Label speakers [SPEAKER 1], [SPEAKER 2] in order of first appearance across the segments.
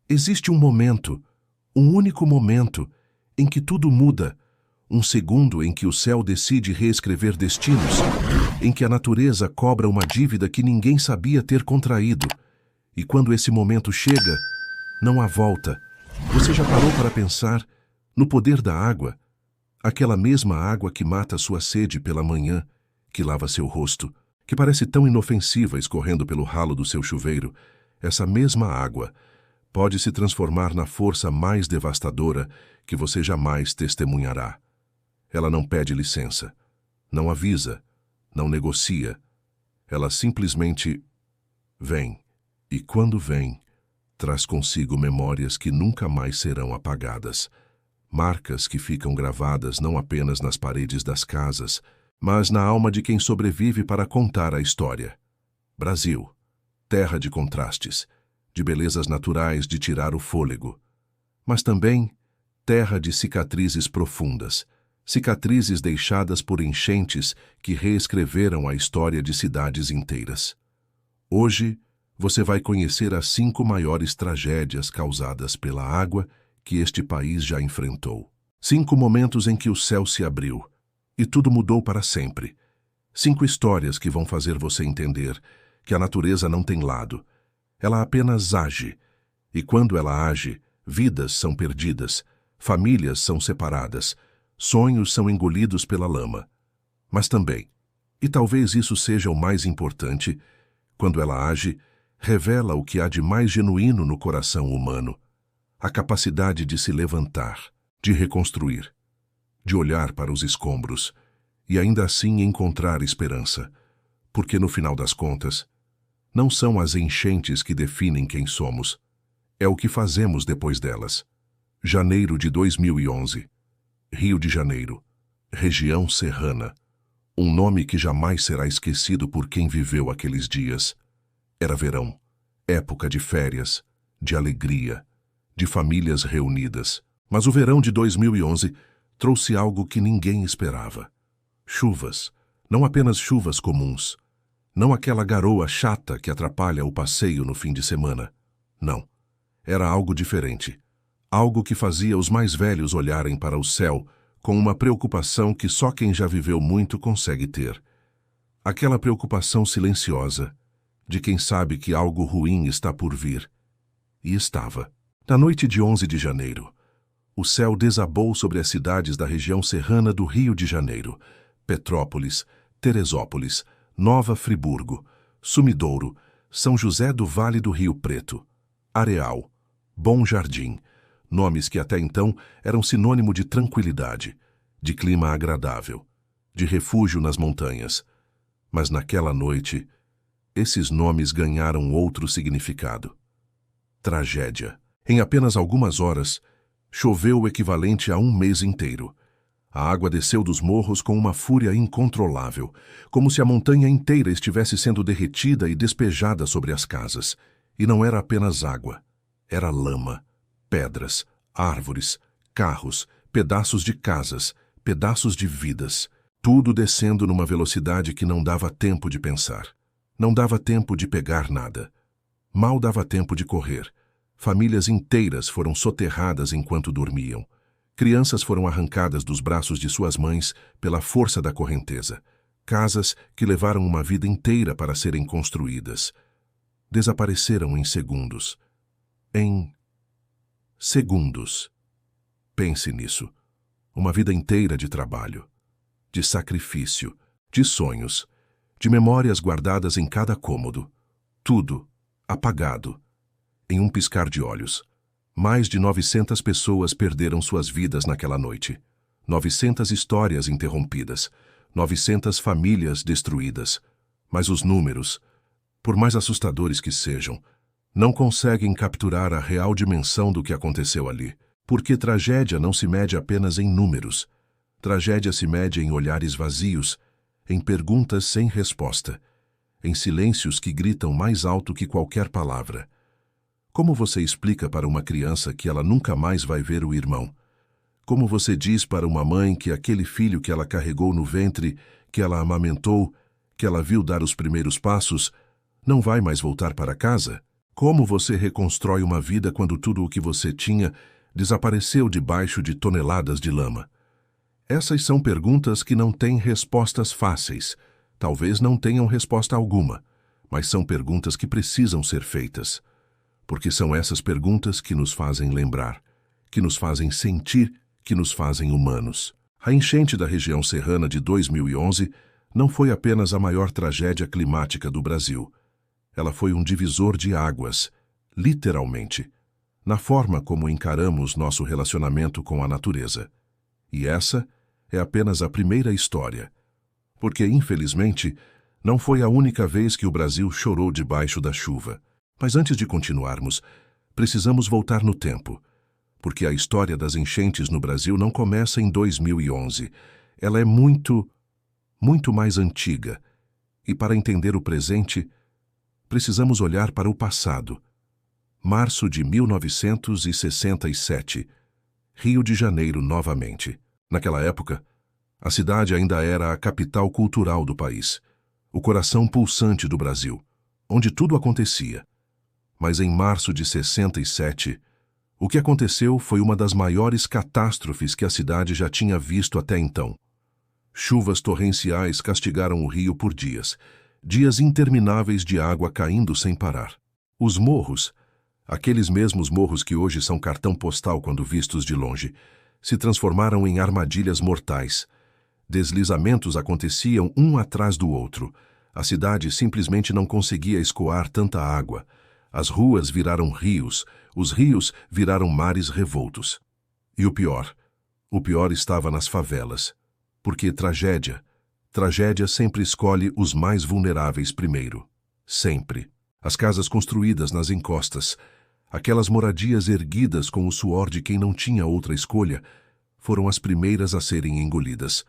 [SPEAKER 1] Existe um momento, um único momento, em que tudo muda, um segundo em que o céu decide reescrever destinos, em que a natureza cobra uma dívida que ninguém sabia ter contraído. E quando esse momento chega, não há volta. Você já parou para pensar no poder da água? Aquela mesma água que mata sua sede pela manhã, que lava seu rosto, que parece tão inofensiva escorrendo pelo ralo do seu chuveiro, essa mesma água pode se transformar na força mais devastadora que você jamais testemunhará. Ela não pede licença, não avisa, não negocia. Ela simplesmente vem, e quando vem, traz consigo memórias que nunca mais serão apagadas. Marcas que ficam gravadas não apenas nas paredes das casas, mas na alma de quem sobrevive para contar a história. Brasil, terra de contrastes, de belezas naturais de tirar o fôlego, mas também terra de cicatrizes profundas, cicatrizes deixadas por enchentes que reescreveram a história de cidades inteiras. Hoje, você vai conhecer as 5 maiores tragédias causadas pela água que este país já enfrentou. 5 momentos em que o céu se abriu e tudo mudou para sempre. 5 histórias que vão fazer você entender que a natureza não tem lado. Ela apenas age. E quando ela age, vidas são perdidas, famílias são separadas, sonhos são engolidos pela lama. Mas também, e talvez isso seja o mais importante, quando ela age, revela o que há de mais genuíno no coração humano: a capacidade de se levantar, de reconstruir, de olhar para os escombros e ainda assim encontrar esperança, porque no final das contas, não são as enchentes que definem quem somos, é o que fazemos depois delas. Janeiro de 2011, Rio de Janeiro, região serrana, um nome que jamais será esquecido por quem viveu aqueles dias. Era verão, época de férias, de alegria, de famílias reunidas. Mas o verão de 2011 trouxe algo que ninguém esperava. Chuvas, não apenas chuvas comuns. Não aquela garoa chata que atrapalha o passeio no fim de semana. Não. Era algo diferente. Algo que fazia os mais velhos olharem para o céu com uma preocupação que só quem já viveu muito consegue ter. Aquela preocupação silenciosa, de quem sabe que algo ruim está por vir. E estava. Na noite de 11 de janeiro, o céu desabou sobre as cidades da região serrana do Rio de Janeiro: Petrópolis, Teresópolis, Nova Friburgo, Sumidouro, São José do Vale do Rio Preto, Areal, Bom Jardim, nomes que até então eram sinônimo de tranquilidade, de clima agradável, de refúgio nas montanhas. Mas naquela noite, esses nomes ganharam outro significado: tragédia. Em apenas algumas horas, choveu o equivalente a um mês inteiro. A água desceu dos morros com uma fúria incontrolável, como se a montanha inteira estivesse sendo derretida e despejada sobre as casas. E não era apenas água, era lama, pedras, árvores, carros, pedaços de casas, pedaços de vidas, tudo descendo numa velocidade que não dava tempo de pensar. Não dava tempo de pegar nada. Mal dava tempo de correr. Famílias inteiras foram soterradas enquanto dormiam. Crianças foram arrancadas dos braços de suas mães pela força da correnteza. Casas que levaram uma vida inteira para serem construídas desapareceram em segundos. Em segundos. Pense nisso. Uma vida inteira de trabalho, de sacrifício, de sonhos, de memórias guardadas em cada cômodo. Tudo apagado. Em um piscar de olhos. Mais de 900 pessoas perderam suas vidas naquela noite. 900 histórias interrompidas. 900 famílias destruídas. Mas os números, por mais assustadores que sejam, não conseguem capturar a real dimensão do que aconteceu ali. Porque tragédia não se mede apenas em números. Tragédia se mede em olhares vazios, em perguntas sem resposta, em silêncios que gritam mais alto que qualquer palavra. Como você explica para uma criança que ela nunca mais vai ver o irmão? Como você diz para uma mãe que aquele filho que ela carregou no ventre, que ela amamentou, que ela viu dar os primeiros passos, não vai mais voltar para casa? Como você reconstrói uma vida quando tudo o que você tinha desapareceu debaixo de toneladas de lama? Essas são perguntas que não têm respostas fáceis. Talvez não tenham resposta alguma, mas são perguntas que precisam ser feitas. Porque são essas perguntas que nos fazem lembrar, que nos fazem sentir, que nos fazem humanos. A enchente da região serrana de 2011 não foi apenas a maior tragédia climática do Brasil. Ela foi um divisor de águas, literalmente, na forma como encaramos nosso relacionamento com a natureza. E essa é apenas a primeira história. Porque, infelizmente, não foi a única vez que o Brasil chorou debaixo da chuva. Mas antes de continuarmos, precisamos voltar no tempo. Porque a história das enchentes no Brasil não começa em 2011. Ela é muito mais antiga. E para entender o presente, precisamos olhar para o passado. Março de 1967. Rio de Janeiro novamente. Naquela época, a cidade ainda era a capital cultural do país, o coração pulsante do Brasil, onde tudo acontecia. Mas em março de 67, o que aconteceu foi uma das maiores catástrofes que a cidade já tinha visto até então. Chuvas torrenciais castigaram o rio por dias, dias intermináveis de água caindo sem parar. Os morros, aqueles mesmos morros que hoje são cartão postal quando vistos de longe, se transformaram em armadilhas mortais. Deslizamentos aconteciam um atrás do outro. A cidade simplesmente não conseguia escoar tanta água. As ruas viraram rios, os rios viraram mares revoltos. E o pior estava nas favelas. Porque tragédia sempre escolhe os mais vulneráveis primeiro. Sempre. As casas construídas nas encostas, aquelas moradias erguidas com o suor de quem não tinha outra escolha, foram as primeiras a serem engolidas.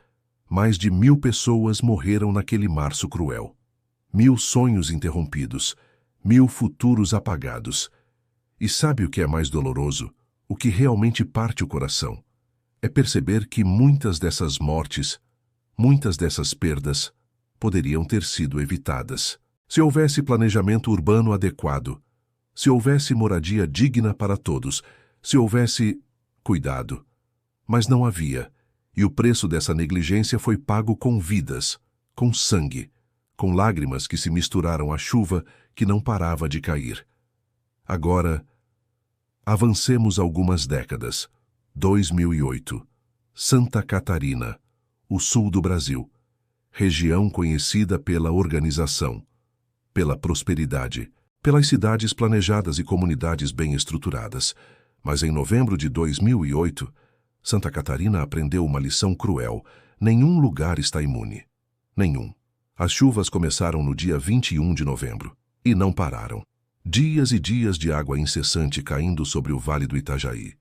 [SPEAKER 1] Mais de 1000 pessoas morreram naquele março cruel. 1000 sonhos interrompidos, 1000 futuros apagados. E sabe o que é mais doloroso? O que realmente parte o coração? É perceber que muitas dessas mortes, muitas dessas perdas, poderiam ter sido evitadas. Se houvesse planejamento urbano adequado, se houvesse moradia digna para todos, se houvesse cuidado. Mas não havia, e o preço dessa negligência foi pago com vidas, com sangue, com lágrimas que se misturaram à chuva que não parava de cair. Agora, avancemos algumas décadas. 2008. Santa Catarina, o sul do Brasil. Região conhecida pela organização, pela prosperidade, pelas cidades planejadas e comunidades bem estruturadas. Mas em novembro de 2008, Santa Catarina aprendeu uma lição cruel. Nenhum lugar está imune. Nenhum. As chuvas começaram no dia 21 de novembro e não pararam. Dias e dias de água incessante caindo sobre o Vale do Itajaí.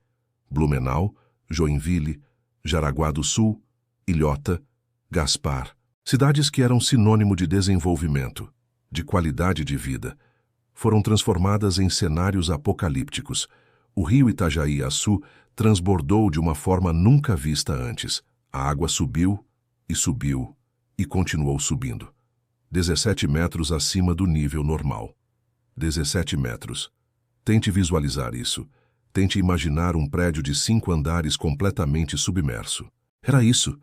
[SPEAKER 1] Blumenau, Joinville, Jaraguá do Sul, Ilhota, Gaspar. Cidades que eram sinônimo de desenvolvimento, de qualidade de vida, foram transformadas em cenários apocalípticos. O rio Itajaí-Açu transbordou de uma forma nunca vista antes. A água subiu e continuou subindo. 17 metros acima do nível normal. 17 metros. Tente visualizar isso. Tente imaginar um prédio de 5 andares completamente submerso. Era isso.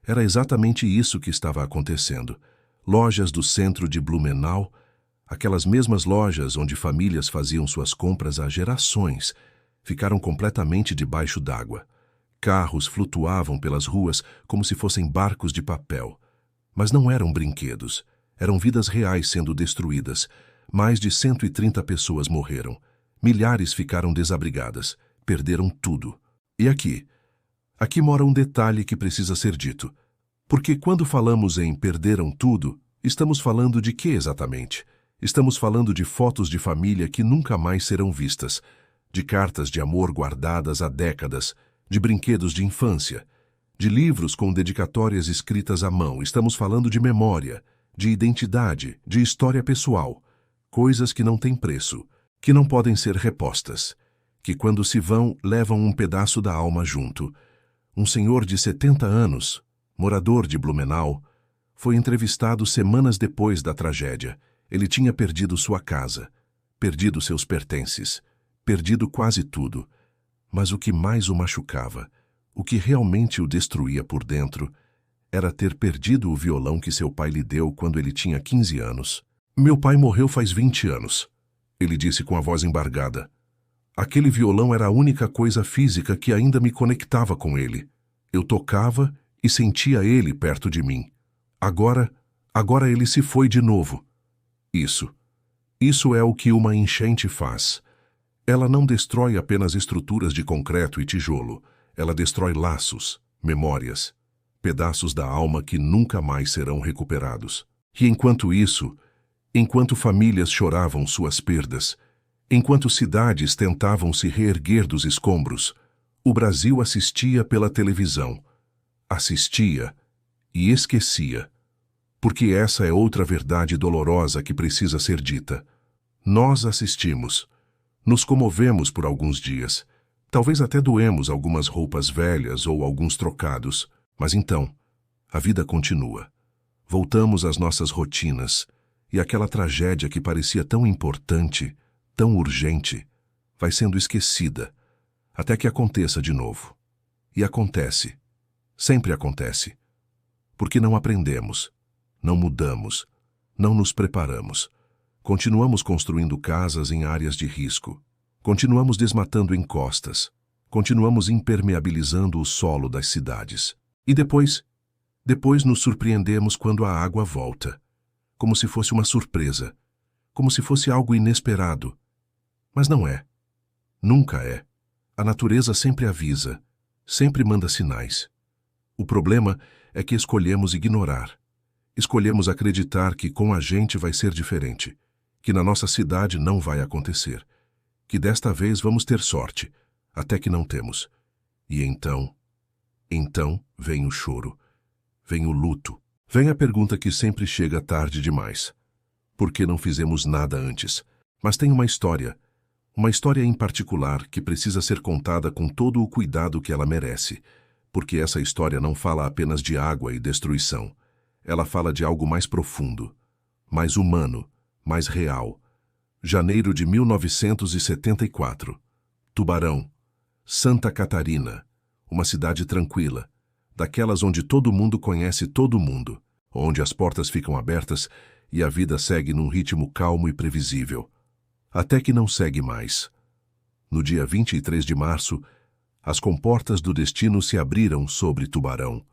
[SPEAKER 1] Era exatamente isso que estava acontecendo. Lojas do centro de Blumenau, aquelas mesmas lojas onde famílias faziam suas compras há gerações, ficaram completamente debaixo d'água. Carros flutuavam pelas ruas como se fossem barcos de papel. Mas não eram brinquedos. Eram vidas reais sendo destruídas. Mais de 130 pessoas morreram. Milhares ficaram desabrigadas. Perderam tudo. E aqui mora um detalhe que precisa ser dito. Porque quando falamos em perderam tudo, estamos falando de quê exatamente? Estamos falando de fotos de família que nunca mais serão vistas, de cartas de amor guardadas há décadas, de brinquedos de infância, de livros com dedicatórias escritas à mão. Estamos falando de memória, de identidade, de história pessoal, coisas que não têm preço, que não podem ser repostas, que quando se vão, levam um pedaço da alma junto. Um senhor de 70 anos, morador de Blumenau, foi entrevistado semanas depois da tragédia. Ele tinha perdido sua casa, perdido seus pertences, perdido quase tudo. Mas o que mais o machucava, o que realmente o destruía por dentro, era ter perdido o violão que seu pai lhe deu quando ele tinha 15 anos. Meu pai morreu faz 20 anos, ele disse com a voz embargada. Aquele violão era a única coisa física que ainda me conectava com ele. Eu tocava e sentia ele perto de mim. Agora ele se foi de novo. Isso é o que uma enchente faz. Ela não destrói apenas estruturas de concreto e tijolo. Ela destrói laços, memórias, pedaços da alma que nunca mais serão recuperados. E enquanto famílias choravam suas perdas, enquanto cidades tentavam se reerguer dos escombros, o Brasil assistia pela televisão. Assistia e esquecia. Porque essa é outra verdade dolorosa que precisa ser dita. Nós assistimos. Nos comovemos por alguns dias. Talvez até doemos algumas roupas velhas ou alguns trocados. Mas então, a vida continua. Voltamos às nossas rotinas. E aquela tragédia que parecia tão importante, tão urgente, vai sendo esquecida, até que aconteça de novo. E acontece. Sempre acontece. Porque não aprendemos, não mudamos, não nos preparamos. Continuamos construindo casas em áreas de risco. Continuamos desmatando encostas. Continuamos impermeabilizando o solo das cidades. E depois nos surpreendemos quando a água volta. Como se fosse uma surpresa. Como se fosse algo inesperado. Mas não é. Nunca é. A natureza sempre avisa. Sempre manda sinais. O problema é que escolhemos ignorar. Escolhemos acreditar que com a gente vai ser diferente. Que na nossa cidade não vai acontecer. Que desta vez vamos ter sorte, até que não temos. E então vem o choro. Vem o luto. Vem a pergunta que sempre chega tarde demais. Por que não fizemos nada antes? Mas tem uma história em particular que precisa ser contada com todo o cuidado que ela merece, porque essa história não fala apenas de água e destruição. Ela fala de algo mais profundo, mais humano, mais real. Janeiro de 1974. Tubarão, Santa Catarina, uma cidade tranquila, daquelas onde todo mundo conhece todo mundo, onde as portas ficam abertas e a vida segue num ritmo calmo e previsível. Até que não segue mais. No dia 23 de março, as comportas do destino se abriram sobre Tubarão.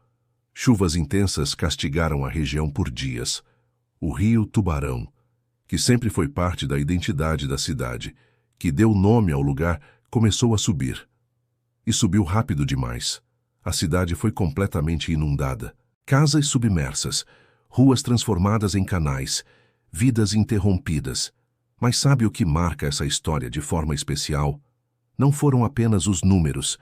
[SPEAKER 1] Chuvas intensas castigaram a região por dias. O rio Tubarão, que sempre foi parte da identidade da cidade, que deu nome ao lugar, começou a subir. E subiu rápido demais. A cidade foi completamente inundada. Casas submersas, ruas transformadas em canais, vidas interrompidas. Mas sabe o que marca essa história de forma especial? Não foram apenas os números,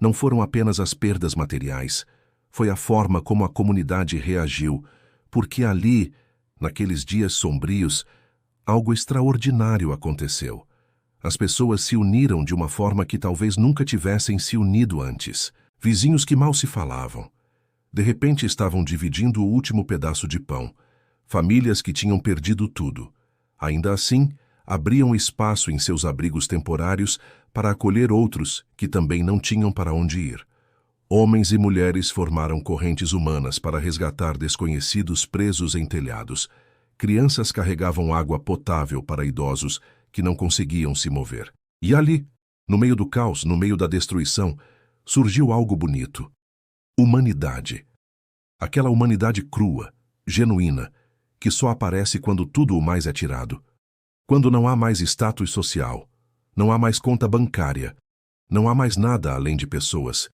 [SPEAKER 1] não foram apenas as perdas materiais. Foi a forma como a comunidade reagiu, porque ali, naqueles dias sombrios, algo extraordinário aconteceu. As pessoas se uniram de uma forma que talvez nunca tivessem se unido antes. Vizinhos que mal se falavam. De repente estavam dividindo o último pedaço de pão. Famílias que tinham perdido tudo. Ainda assim, abriam espaço em seus abrigos temporários para acolher outros que também não tinham para onde ir. Homens e mulheres formaram correntes humanas para resgatar desconhecidos presos em telhados. Crianças carregavam água potável para idosos que não conseguiam se mover. E ali, no meio do caos, no meio da destruição, surgiu algo bonito. Humanidade. Aquela humanidade crua, genuína, que só aparece quando tudo o mais é tirado. Quando não há mais status social, não há mais conta bancária, não há mais nada além de pessoas.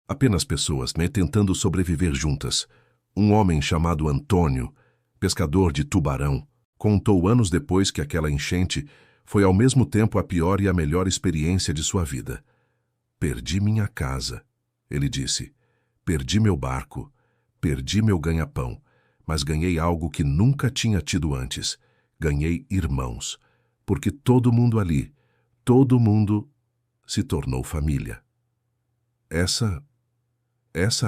[SPEAKER 1] Apenas pessoas, tentando sobreviver juntas. Um homem chamado Antônio, pescador de Tubarão, contou anos depois que aquela enchente foi ao mesmo tempo a pior e a melhor experiência de sua vida. Perdi minha casa, ele disse. Perdi meu barco, perdi meu ganha-pão, mas ganhei algo que nunca tinha tido antes. Ganhei irmãos, porque todo mundo ali, todo mundo se tornou família. Essa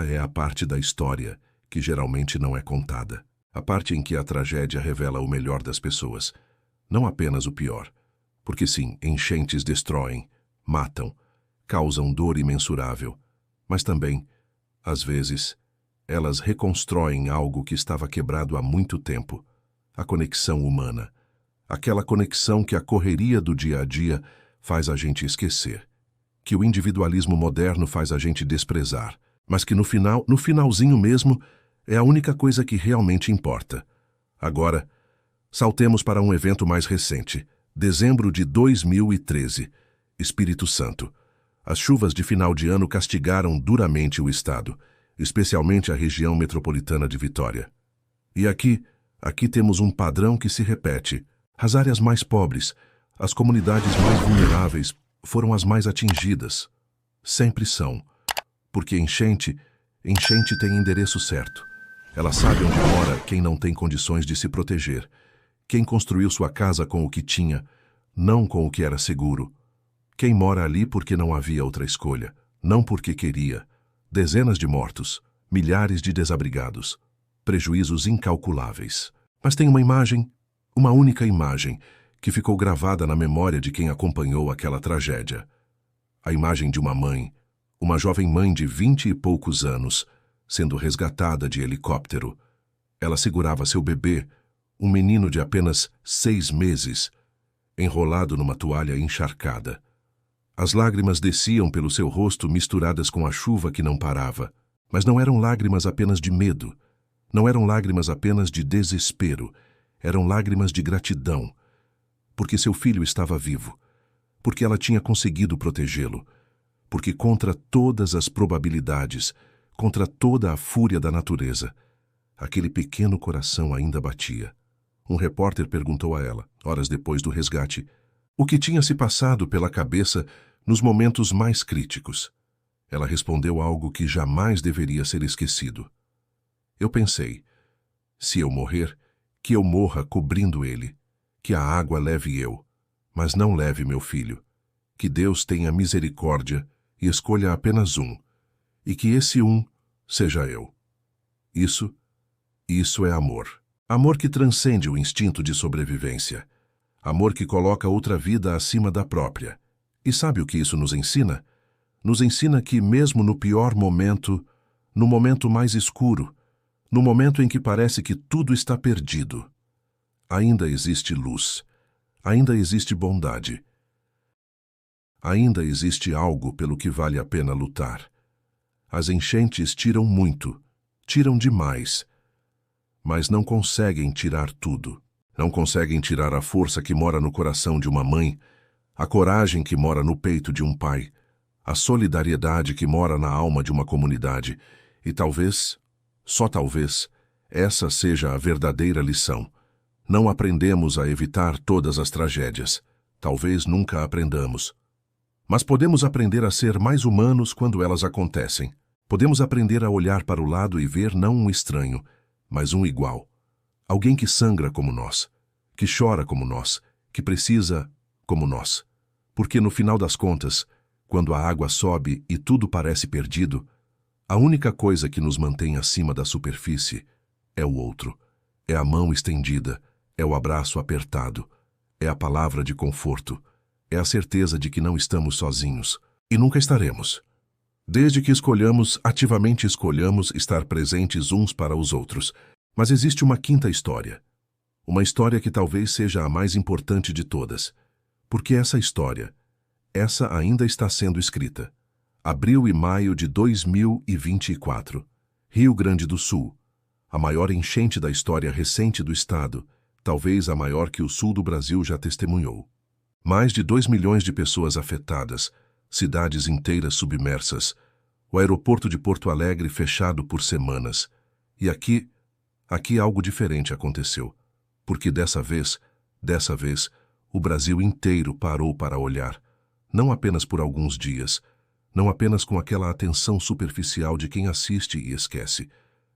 [SPEAKER 1] é a parte da história que geralmente não é contada. A parte em que a tragédia revela o melhor das pessoas. Não apenas o pior, Porque sim, enchentes destroem, matam, causam dor imensurável, mas também, às vezes, elas reconstroem algo que estava quebrado há muito tempo, a conexão humana, aquela conexão que a correria do dia a dia faz a gente esquecer, que o individualismo moderno faz a gente desprezar, mas que no finalzinho mesmo, é a única coisa que realmente importa. Agora, saltemos para um evento mais recente, dezembro de 2013, Espírito Santo. As chuvas de final de ano castigaram duramente o estado, especialmente a região metropolitana de Vitória. E aqui temos um padrão que se repete. As áreas mais pobres, as comunidades mais vulneráveis, foram as mais atingidas. Sempre são. Porque enchente tem endereço certo. Ela sabe onde mora quem não tem condições de se proteger. Quem construiu sua casa com o que tinha, não com o que era seguro. Quem mora ali porque não havia outra escolha, não porque queria. Dezenas de mortos, milhares de desabrigados, prejuízos incalculáveis. Mas tem uma única imagem, que ficou gravada na memória de quem acompanhou aquela tragédia. A imagem de uma mãe, uma jovem mãe de 20 e poucos anos, sendo resgatada de helicóptero. Ela segurava seu bebê, um menino de apenas 6 meses, enrolado numa toalha encharcada. As lágrimas desciam pelo seu rosto misturadas com a chuva que não parava, mas não eram lágrimas apenas de medo, não eram lágrimas apenas de desespero, eram lágrimas de gratidão, porque seu filho estava vivo, porque ela tinha conseguido protegê-lo, porque contra todas as probabilidades, contra toda a fúria da natureza, aquele pequeno coração ainda batia. Um repórter perguntou a ela, horas depois do resgate, o que tinha se passado pela cabeça nos momentos mais críticos. Ela respondeu algo que jamais deveria ser esquecido. Eu pensei, se eu morrer, que eu morra cobrindo ele, que a água leve eu, mas não leve meu filho, que Deus tenha misericórdia e escolha apenas um, e que esse um seja eu. Isso é amor. Amor que transcende o instinto de sobrevivência. Amor que coloca outra vida acima da própria. E sabe o que isso nos ensina? Nos ensina que mesmo no pior momento, no momento mais escuro, no momento em que parece que tudo está perdido, ainda existe luz, ainda existe bondade, ainda existe algo pelo que vale a pena lutar. As enchentes tiram muito, tiram demais, mas não conseguem tirar tudo. Não conseguem tirar a força que mora no coração de uma mãe, a coragem que mora no peito de um pai, a solidariedade que mora na alma de uma comunidade. E talvez, só talvez, essa seja a verdadeira lição. Não aprendemos a evitar todas as tragédias. Talvez nunca aprendamos. Mas podemos aprender a ser mais humanos quando elas acontecem. Podemos aprender a olhar para o lado e ver não um estranho, mas um igual. Alguém que sangra como nós, que chora como nós, que precisa como nós. Porque no final das contas, quando a água sobe e tudo parece perdido, a única coisa que nos mantém acima da superfície é o outro, é a mão estendida, é o abraço apertado, é a palavra de conforto, é a certeza de que não estamos sozinhos e nunca estaremos. Desde que ativamente escolhamos estar presentes uns para os outros. Mas existe uma quinta história. Uma história que talvez seja a mais importante de todas. Porque essa ainda está sendo escrita. Abril e maio de 2024. Rio Grande do Sul. A maior enchente da história recente do estado, talvez a maior que o sul do Brasil já testemunhou. Mais de 2 milhões de pessoas afetadas, cidades inteiras submersas, o aeroporto de Porto Alegre fechado por semanas. E aqui algo diferente aconteceu, porque dessa vez, o Brasil inteiro parou para olhar, não apenas por alguns dias, não apenas com aquela atenção superficial de quem assiste e esquece,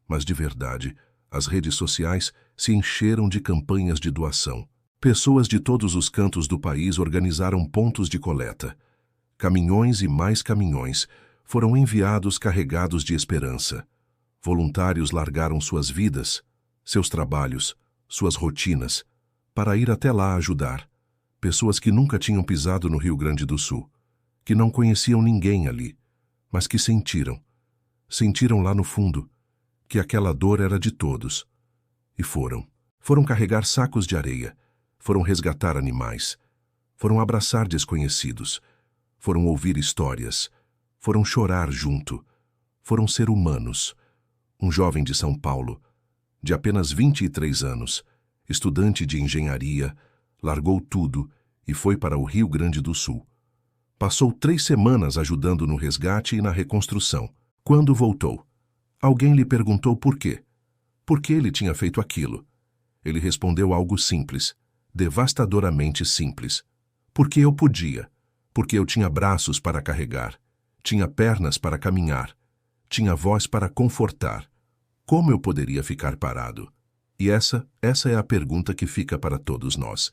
[SPEAKER 1] mas de verdade, as redes sociais se encheram de campanhas de doação. Pessoas de todos os cantos do país organizaram pontos de coleta. Caminhões e mais caminhões foram enviados carregados de esperança. Voluntários largaram suas vidas, seus trabalhos, suas rotinas, para ir até lá ajudar. Pessoas que nunca tinham pisado no Rio Grande do Sul, que não conheciam ninguém ali, mas que sentiram lá no fundo que aquela dor era de todos. E foram carregar sacos de areia, foram resgatar animais, foram abraçar desconhecidos, foram ouvir histórias, foram chorar junto, foram ser humanos. Um jovem de São Paulo, de apenas 23 anos, estudante de engenharia, largou tudo e foi para o Rio Grande do Sul. Passou 3 semanas ajudando no resgate e na reconstrução. Quando voltou, alguém lhe perguntou por quê. Por que ele tinha feito aquilo? Ele respondeu algo simples, devastadoramente simples. Porque eu podia. Porque eu tinha braços para carregar, tinha pernas para caminhar, tinha voz para confortar. Como eu poderia ficar parado? E essa é a pergunta que fica para todos nós.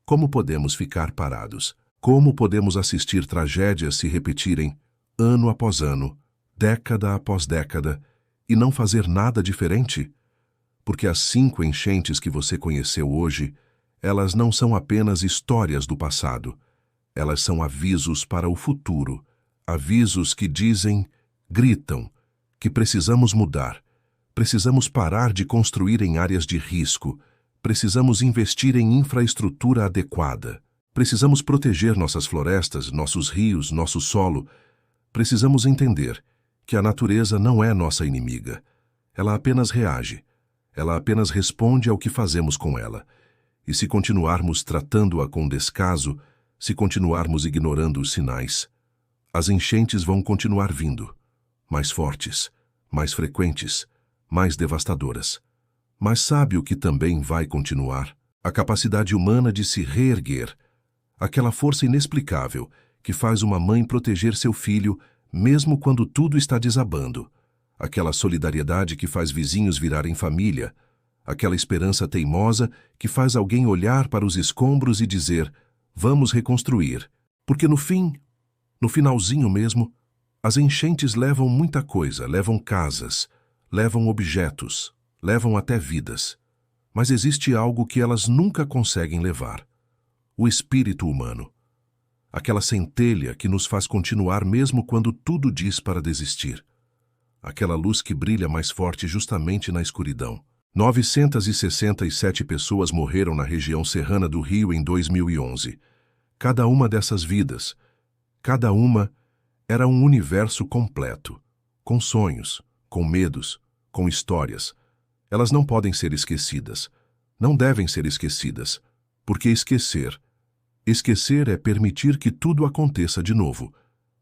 [SPEAKER 1] Como podemos ficar parados? Como podemos assistir tragédias se repetirem ano após ano, década após década, e não fazer nada diferente? Porque as 5 enchentes que você conheceu hoje, elas não são apenas histórias do passado. Elas são avisos para o futuro. Avisos que dizem, gritam, que precisamos mudar. Precisamos parar de construir em áreas de risco. Precisamos investir em infraestrutura adequada. Precisamos proteger nossas florestas, nossos rios, nosso solo. Precisamos entender que a natureza não é nossa inimiga. Ela apenas reage. Ela apenas responde ao que fazemos com ela. E se continuarmos tratando-a com descaso, se continuarmos ignorando os sinais, as enchentes vão continuar vindo, mais fortes, mais frequentes, mais devastadoras. Mas sabe o que também vai continuar? A capacidade humana de se reerguer, aquela força inexplicável que faz uma mãe proteger seu filho mesmo quando tudo está desabando, aquela solidariedade que faz vizinhos virarem família, aquela esperança teimosa que faz alguém olhar para os escombros e dizer, vamos reconstruir, porque no finalzinho mesmo, as enchentes levam muita coisa, levam casas, levam objetos, levam até vidas. Mas existe algo que elas nunca conseguem levar: o espírito humano. Aquela centelha que nos faz continuar mesmo quando tudo diz para desistir. Aquela luz que brilha mais forte justamente na escuridão. 967 pessoas morreram na região serrana do Rio em 2011. Cada uma dessas vidas, cada uma era um universo completo, com sonhos, com medos, com histórias. Elas não podem ser esquecidas, não devem ser esquecidas, porque esquecer é permitir que tudo aconteça de novo,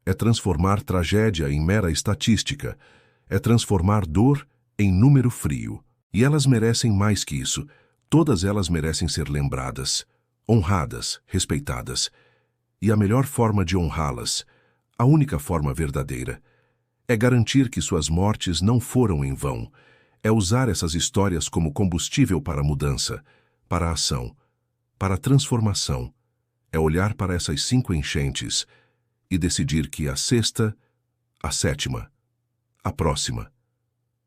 [SPEAKER 1] é transformar tragédia em mera estatística, é transformar dor em número frio. E elas merecem mais que isso, todas elas merecem ser lembradas, honradas, respeitadas. E a melhor forma de honrá-las, a única forma verdadeira, é garantir que suas mortes não foram em vão, é usar essas histórias como combustível para a mudança, para a ação, para a transformação, é olhar para essas 5 enchentes e decidir que a sexta, a sétima, a próxima,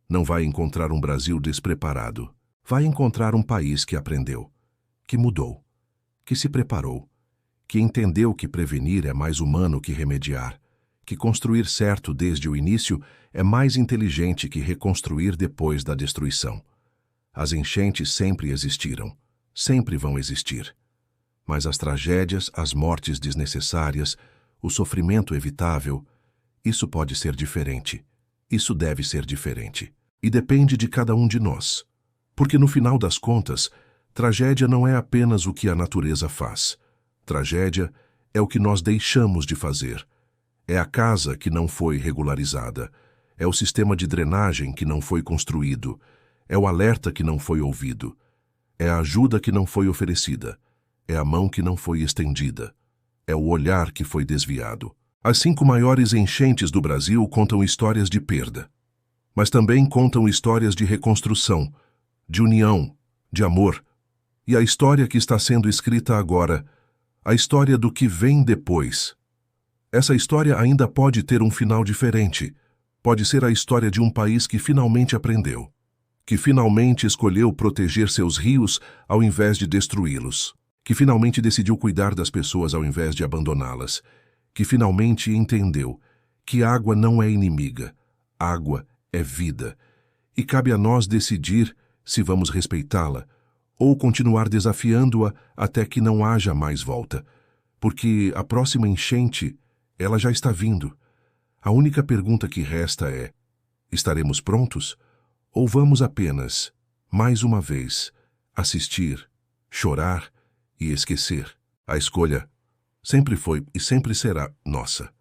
[SPEAKER 1] não vai encontrar um Brasil despreparado, vai encontrar um país que aprendeu, que mudou, que se preparou, que entendeu que prevenir é mais humano que remediar, que construir certo desde o início é mais inteligente que reconstruir depois da destruição. As enchentes sempre existiram, sempre vão existir. Mas as tragédias, as mortes desnecessárias, o sofrimento evitável, isso pode ser diferente. Isso deve ser diferente. E depende de cada um de nós. Porque no final das contas, tragédia não é apenas o que a natureza faz. Tragédia é o que nós deixamos de fazer. É a casa que não foi regularizada. É o sistema de drenagem que não foi construído. É o alerta que não foi ouvido. É a ajuda que não foi oferecida. É a mão que não foi estendida. É o olhar que foi desviado. As 5 maiores enchentes do Brasil contam histórias de perda. Mas também contam histórias de reconstrução, de união, de amor. E a história que está sendo escrita agora, a história do que vem depois. Essa história ainda pode ter um final diferente. Pode ser a história de um país que finalmente aprendeu, que finalmente escolheu proteger seus rios ao invés de destruí-los. que finalmente decidiu cuidar das pessoas ao invés de abandoná-las, que finalmente entendeu que água não é inimiga, água é vida, e cabe a nós decidir se vamos respeitá-la ou continuar desafiando-a até que não haja mais volta, porque a próxima enchente, ela já está vindo. A única pergunta que resta é: estaremos prontos? Ou vamos apenas, mais uma vez, assistir, chorar e esquecer? A escolha sempre foi e sempre será nossa.